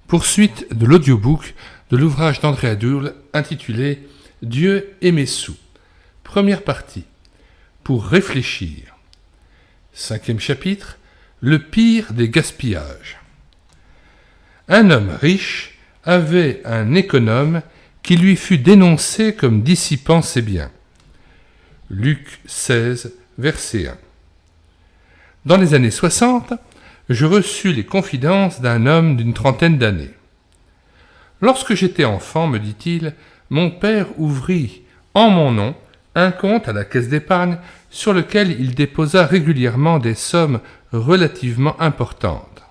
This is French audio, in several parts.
Poursuite de l'audiobook de l'ouvrage d'André Adoul intitulé « Dieu et mes sous ». Première partie. Pour réfléchir. 5e chapitre. Le pire des gaspillages. Un homme riche avait un économe qui lui fut dénoncé comme dissipant ses biens. Luc 16, verset 1. Dans les années 60, je reçus les confidences d'un homme d'une trentaine d'années. Lorsque j'étais enfant, me dit-il, mon père ouvrit, en mon nom, un compte à la caisse d'épargne sur lequel il déposa régulièrement des sommes relativement importantes.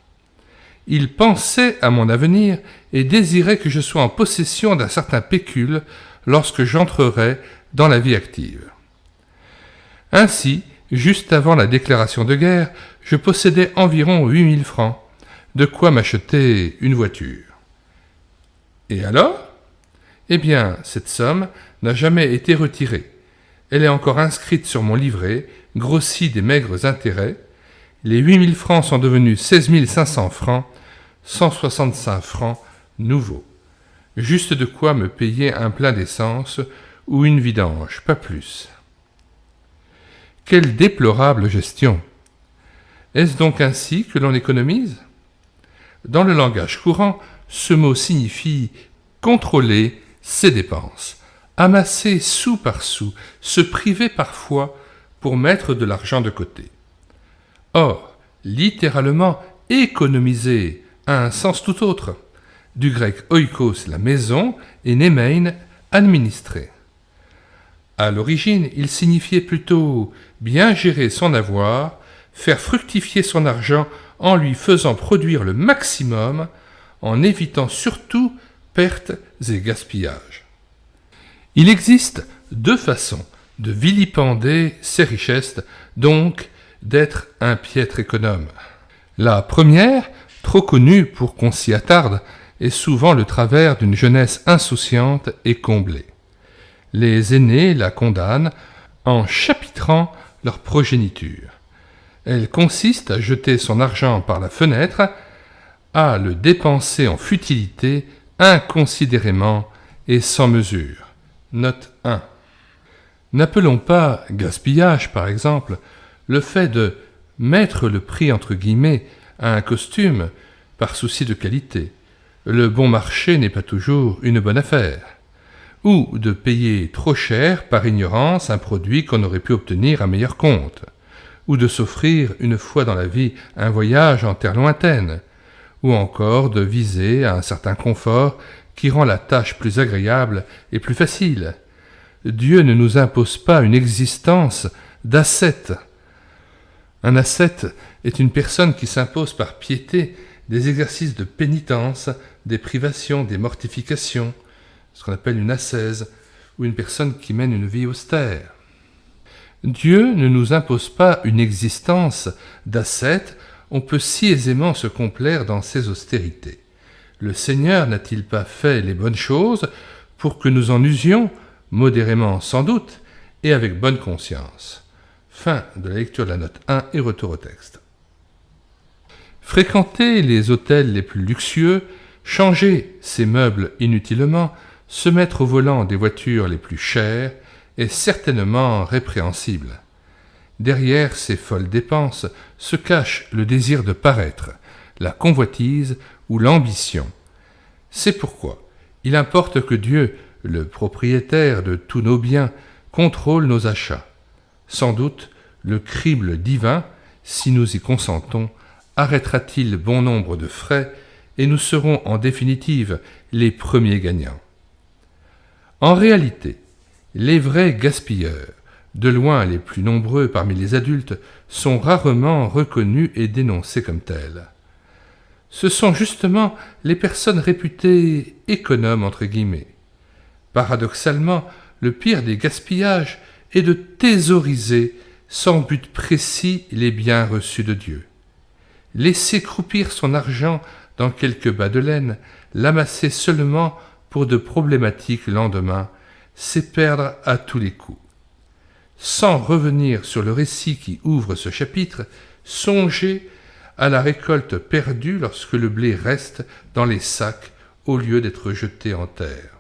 Il pensait à mon avenir et désirait que je sois en possession d'un certain pécule lorsque j'entrerai dans la vie active. Ainsi, juste avant la déclaration de guerre, je possédais environ 8000 francs, de quoi m'acheter une voiture. Et alors ? Eh bien, cette somme n'a jamais été retirée. Elle est encore inscrite sur mon livret, grossie des maigres intérêts. Les 8000 francs sont devenus 16 500 francs, 165 francs nouveaux. Juste de quoi me payer un plein d'essence ou une vidange, pas plus. Quelle déplorable gestion! Est-ce donc ainsi que l'on économise ? Dans le langage courant, ce mot signifie contrôler ses dépenses, amasser sou par sou, se priver parfois pour mettre de l'argent de côté. Or, littéralement, économiser a un sens tout autre, du grec oikos, la maison, et nemein, administrer. À l'origine, il signifiait plutôt bien gérer son avoir, faire fructifier son argent en lui faisant produire le maximum, en évitant surtout pertes et gaspillages. Il existe deux façons de vilipender ses richesses, donc d'être un piètre économe. La première, trop connue pour qu'on s'y attarde, est souvent le travers d'une jeunesse insouciante et comblée. Les aînés la condamnent en chapitrant leur progéniture. Elle consiste à jeter son argent par la fenêtre, à le dépenser en futilité inconsidérément et sans mesure. Note 1. N'appelons pas gaspillage, par exemple, le fait de mettre le prix entre guillemets à un costume par souci de qualité. Le bon marché n'est pas toujours une bonne affaire. Ou de payer trop cher par ignorance un produit qu'on aurait pu obtenir à meilleur compte, ou de s'offrir une fois dans la vie un voyage en terre lointaine, ou encore de viser à un certain confort qui rend la tâche plus agréable et plus facile. Dieu ne nous impose pas une existence d'ascète. Un ascète est une personne qui s'impose par piété des exercices de pénitence, des privations, des mortifications, ce qu'on appelle une ascèse, ou une personne qui mène une vie austère. Dieu ne nous impose pas une existence d'ascète, on peut si aisément se complaire dans ses austérités. Le Seigneur n'a-t-il pas fait les bonnes choses pour que nous en usions, modérément sans doute, et avec bonne conscience ? Fin de la lecture de la note 1 et retour au texte. Fréquenter les hôtels les plus luxueux, changer ses meubles inutilement, se mettre au volant des voitures les plus chères est certainement répréhensible. Derrière ces folles dépenses se cache le désir de paraître, la convoitise ou l'ambition. C'est pourquoi il importe que Dieu, le propriétaire de tous nos biens, contrôle nos achats. Sans doute, le crible divin, si nous y consentons, arrêtera-t-il bon nombre de frais et nous serons en définitive les premiers gagnants. En réalité, les vrais gaspilleurs, de loin les plus nombreux parmi les adultes, sont rarement reconnus et dénoncés comme tels. Ce sont justement les personnes réputées économes entre guillemets. Paradoxalement, le pire des gaspillages est de thésauriser sans but précis les biens reçus de Dieu. Laisser croupir son argent dans quelques bas de laine, l'amasser seulement pour de problématiques lendemains, c'est perdre à tous les coups. Sans revenir sur le récit qui ouvre ce chapitre, songez à la récolte perdue lorsque le blé reste dans les sacs au lieu d'être jeté en terre.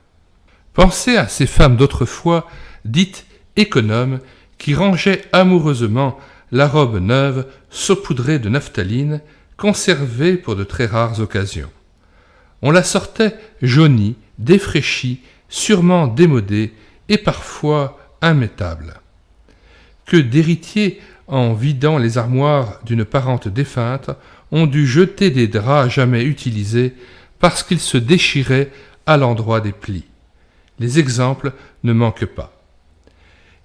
Pensez à ces femmes d'autrefois, dites économes, qui rangeaient amoureusement la robe neuve saupoudrée de naphtaline, conservée pour de très rares occasions. On la sortait jaunie, défraîchie, sûrement démodée et parfois immétable. Que d'héritiers, en vidant les armoires d'une parente défunte, ont dû jeter des draps jamais utilisés parce qu'ils se déchiraient à l'endroit des plis. Les exemples ne manquent pas.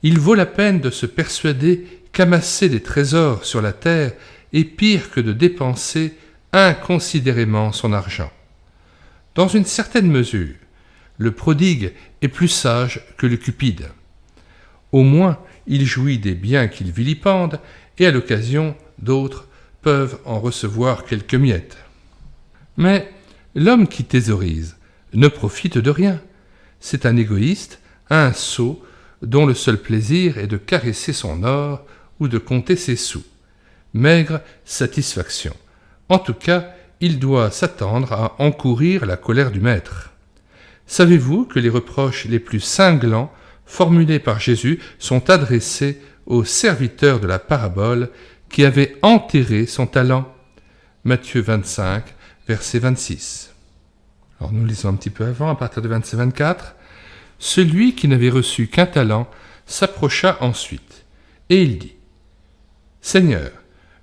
Il vaut la peine de se persuader qu'amasser des trésors sur la terre est pire que de dépenser inconsidérément son argent. Dans une certaine mesure, le prodigue est plus sage que le cupide. Au moins, il jouit des biens qu'il vilipende, et à l'occasion, d'autres peuvent en recevoir quelques miettes. Mais l'homme qui thésaurise ne profite de rien. C'est un égoïste, un sot, dont le seul plaisir est de caresser son or ou de compter ses sous. Maigre satisfaction. En tout cas, il doit s'attendre à encourir la colère du maître. Savez-vous que les reproches les plus cinglants formulés par Jésus sont adressés au serviteur de la parabole qui avait enterré son talent? Matthieu 25, verset 26. Alors nous lisons un petit peu avant, à partir de verset 24. « Celui qui n'avait reçu qu'un talent s'approcha ensuite, et il dit, « Seigneur,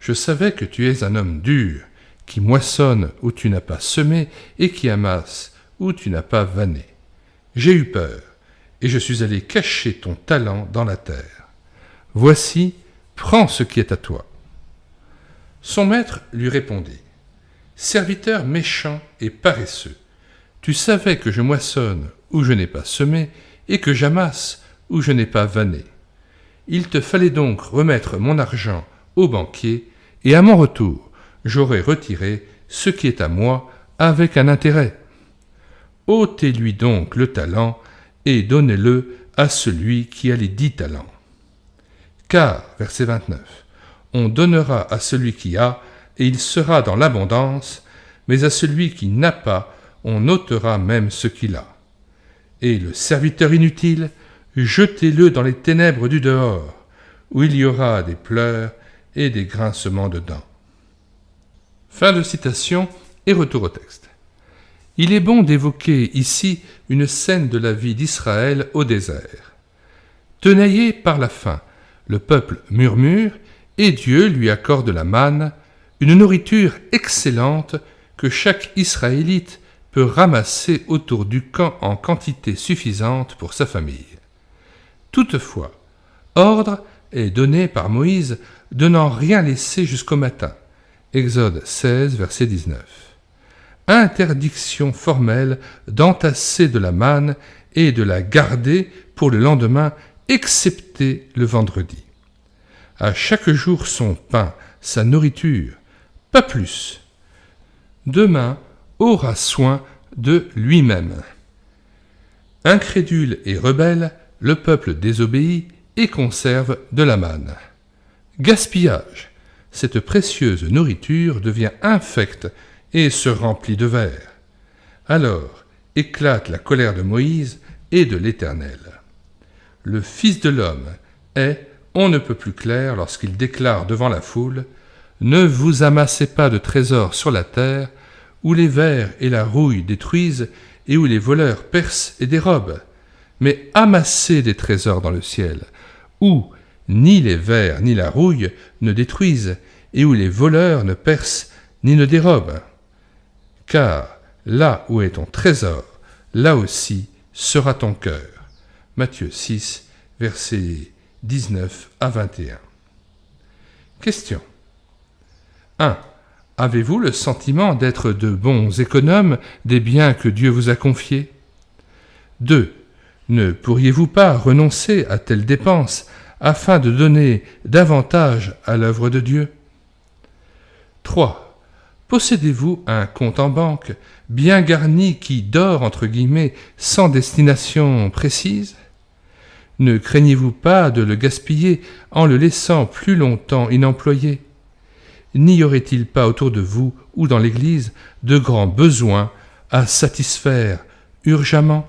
je savais que tu es un homme dur, qui moissonne où tu n'as pas semé et qui amasse où tu n'as pas vanné. J'ai eu peur, et je suis allé cacher ton talent dans la terre. Voici, prends ce qui est à toi. » Son maître lui répondit, « Serviteur méchant et paresseux, tu savais que je moissonne où je n'ai pas semé et que j'amasse où je n'ai pas vanné. Il te fallait donc remettre mon argent au banquier, et à mon retour, j'aurais retiré ce qui est à moi avec un intérêt. Ôtez-lui donc le talent et donnez-le à celui qui a les 10 talents. Car, verset 29, on donnera à celui qui a, et il sera dans l'abondance, mais à celui qui n'a pas, on ôtera même ce qu'il a. Et le serviteur inutile, jetez-le dans les ténèbres du dehors, où il y aura des pleurs et des grincements de dents. » Fin de citation et retour au texte. Il est bon d'évoquer ici une scène de la vie d'Israël au désert. Tenaillé par la faim, le peuple murmure et Dieu lui accorde la manne, une nourriture excellente que chaque Israélite peut ramasser autour du camp en quantité suffisante pour sa famille. Toutefois, ordre est donné par Moïse de n'en rien laisser jusqu'au matin. Exode 16, verset 19. Interdiction formelle d'entasser de la manne et de la garder pour le lendemain, excepté le vendredi. À chaque jour son pain, sa nourriture, pas plus. Demain aura soin de lui-même. Incrédule et rebelle, le peuple désobéit et conserve de la manne. Gaspillage. Cette précieuse nourriture devient infecte et se remplit de vers. Alors éclate la colère de Moïse et de l'Éternel. Le Fils de l'homme est, on ne peut plus clair lorsqu'il déclare devant la foule, « Ne vous amassez pas de trésors sur la terre, où les vers et la rouille détruisent et où les voleurs percent et dérobent, mais amassez des trésors dans le ciel, où ni les vers ni la rouille ne détruisent et où les voleurs ne percent ni ne dérobent. Car là où est ton trésor, là aussi sera ton cœur. » Matthieu 6, versets 19 à 21. Question. 1. Avez-vous le sentiment d'être de bons économes des biens que Dieu vous a confiés? 2. Ne pourriez-vous pas renoncer à telle dépense afin de donner davantage à l'œuvre de Dieu? 3. Possédez-vous un compte en banque bien garni qui dort entre guillemets sans destination précise? Ne craignez-vous pas de le gaspiller en le laissant plus longtemps inemployé? n'y aurait-il pas autour de vous ou dans l'Église de grands besoins à satisfaire urgemment ?